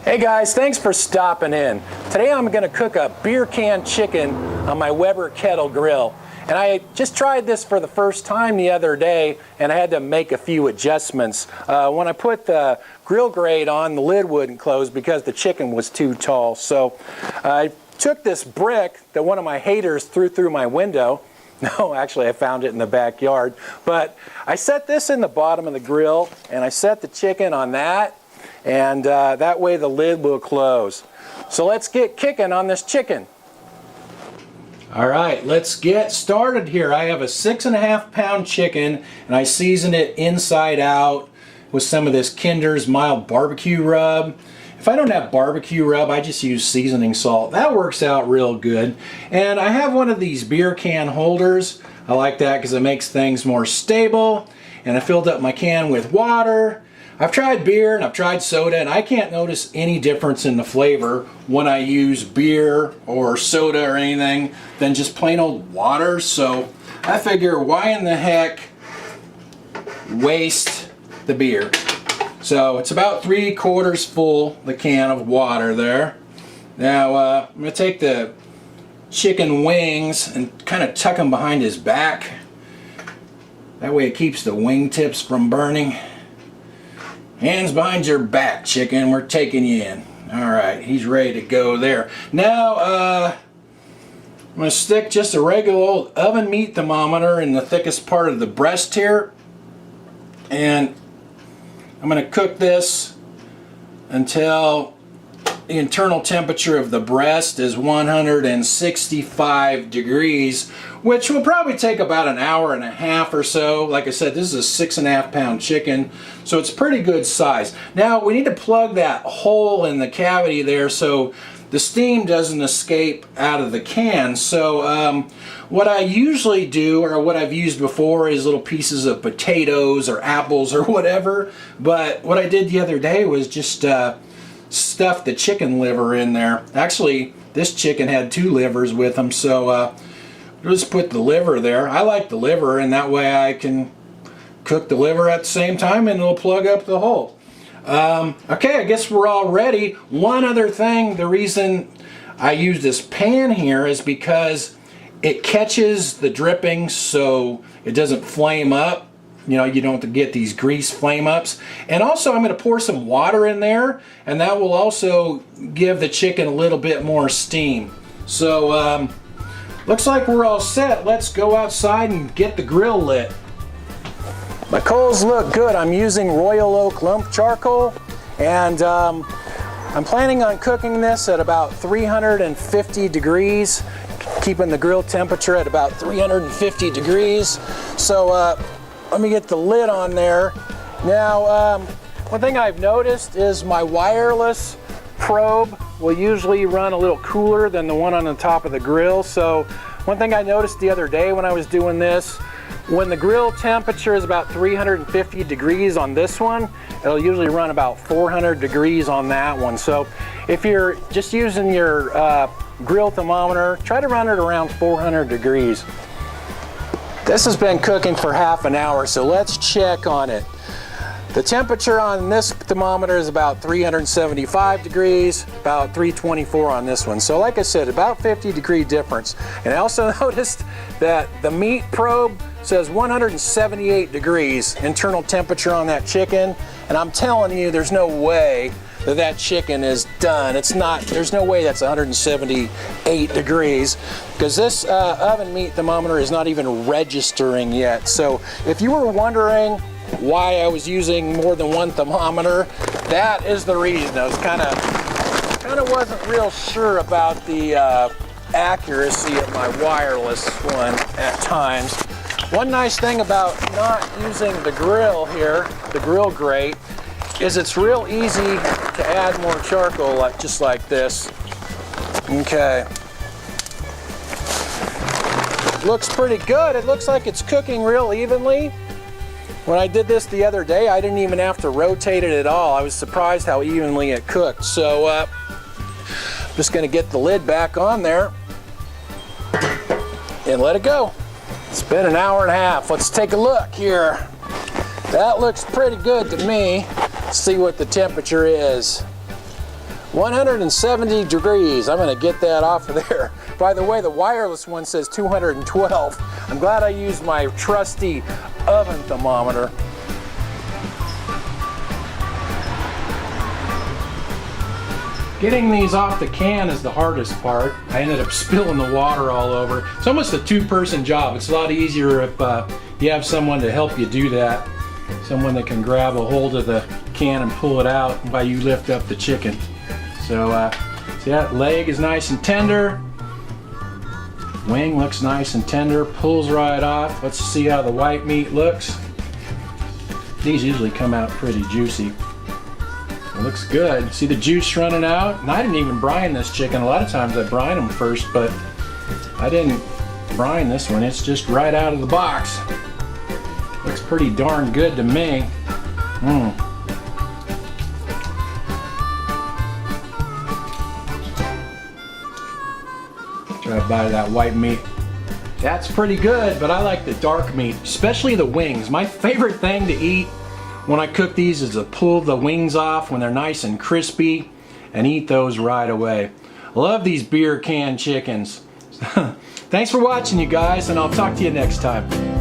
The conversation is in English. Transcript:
Hey guys, thanks for stopping in. Today I'm going to cook a beer can chicken on my Weber Kettle grill. And I just tried this for the first time the other day, and I had to make a few adjustments. When I put the grill grate on, the lid wouldn't close because the chicken was too tall. So I took this brick that one of my haters threw through my window. No, actually I found it in the backyard. But I set this in the bottom of the grill, and I set the chicken on that. And that way the lid will close. So let's get kicking on this chicken. All right, let's get started here. I have a 6.5 pound chicken, and I season it inside out with some of this Kinder's mild barbecue rub. If I don't have barbecue rub, I just use seasoning salt. That works out real good. And I have one of these beer can holders. I like that because it makes things more stable. And I filled up my can with water. I've tried beer and I've tried soda, and I can't notice any difference in the flavor when I use beer or soda or anything than just plain old water. So I figure, why in the heck waste the beer? So it's about 3/4 full, the can of water there. Now I'm going to take the chicken wings and kind of tuck them behind his back. That way it keeps the wing tips from burning. Hands behind your back, chicken. We're taking you in. All right, he's ready to go there. Now, I'm going to stick just a regular old oven meat thermometer in the thickest part of the breast here. And I'm going to cook this until the internal temperature of the breast is 165 degrees, which will probably take about an hour and a half or so. Like I said, this is a 6.5 pound chicken, so it's pretty good size. Now we need to plug that hole in the cavity there so the steam doesn't escape out of the can. So what I usually do, or what I've used before, is little pieces of potatoes or apples or whatever. But what I did the other day was just stuff the chicken liver in there. Actually, this chicken had 2 livers with them, so just put the liver there. I like the liver, and that way I can cook the liver at the same time and it'll plug up the hole. Okay, I guess we're all ready. One other thing, the reason I use this pan here is because it catches the drippings so it doesn't flame up. You know, you don't have to get these grease flame ups. And also I'm going to pour some water in there, and that will also give the chicken a little bit more steam. So looks like we're all set. Let's go outside and get the grill lit. My coals look good. I'm using Royal Oak lump charcoal, and I'm planning on cooking this at about 350 degrees, keeping the grill temperature at about 350 degrees. So let me get the lid on there. Now, one thing I've noticed is my wireless probe will usually run a little cooler than the one on the top of the grill. So one thing I noticed the other day when I was doing this, when the grill temperature is about 350 degrees on this one, it'll usually run about 400 degrees on that one. So if you're just using your grill thermometer, try to run it around 400 degrees. This has been cooking for half an hour, so let's check on it. The temperature on this thermometer is about 375 degrees, about 324 on this one. So like I said, about 50-degree difference. And I also noticed that the meat probe says 178 degrees internal temperature on that chicken. And I'm telling you, there's no way that chicken is done. It's not, there's no way that's 178 degrees, because this oven meat thermometer is not even registering yet. So if you were wondering why I was using more than one thermometer, that is the reason. I was kind of wasn't real sure about the accuracy of my wireless one at times. One nice thing about not using the grill here, the grill grate, is it's real easy to add more charcoal, just like this. Okay. Looks pretty good. It looks like it's cooking real evenly. When I did this the other day, I didn't even have to rotate it at all. I was surprised how evenly it cooked. So I'm just going to get the lid back on there and let it go. It's been an hour and a half. Let's take a look here. That looks pretty good to me. Let's see what the temperature is. 170 degrees. I'm going to get that off of there. By the way, the wireless one says 212. I'm glad I used my trusty oven thermometer. Getting these off the can is the hardest part. I ended up spilling the water all over. It's almost a two-person job. It's a lot easier if you have someone to help you do that. Someone that can grab a hold of the can and pull it out while you lift up the chicken. So, see that leg is nice and tender. Wing looks nice and tender, pulls right off. Let's see how the white meat looks. These usually come out pretty juicy. It looks good. See the juice running out? And I didn't even brine this chicken. A lot of times I brine them first, but I didn't brine this one. It's just right out of the box. Looks pretty darn good to me. Try to bite that white meat. That's pretty good, but I like the dark meat, especially the wings. My favorite thing to eat when I cook these is to pull the wings off when they're nice and crispy and eat those right away. I love these beer can chickens. Thanks for watching, you guys, and I'll talk to you next time.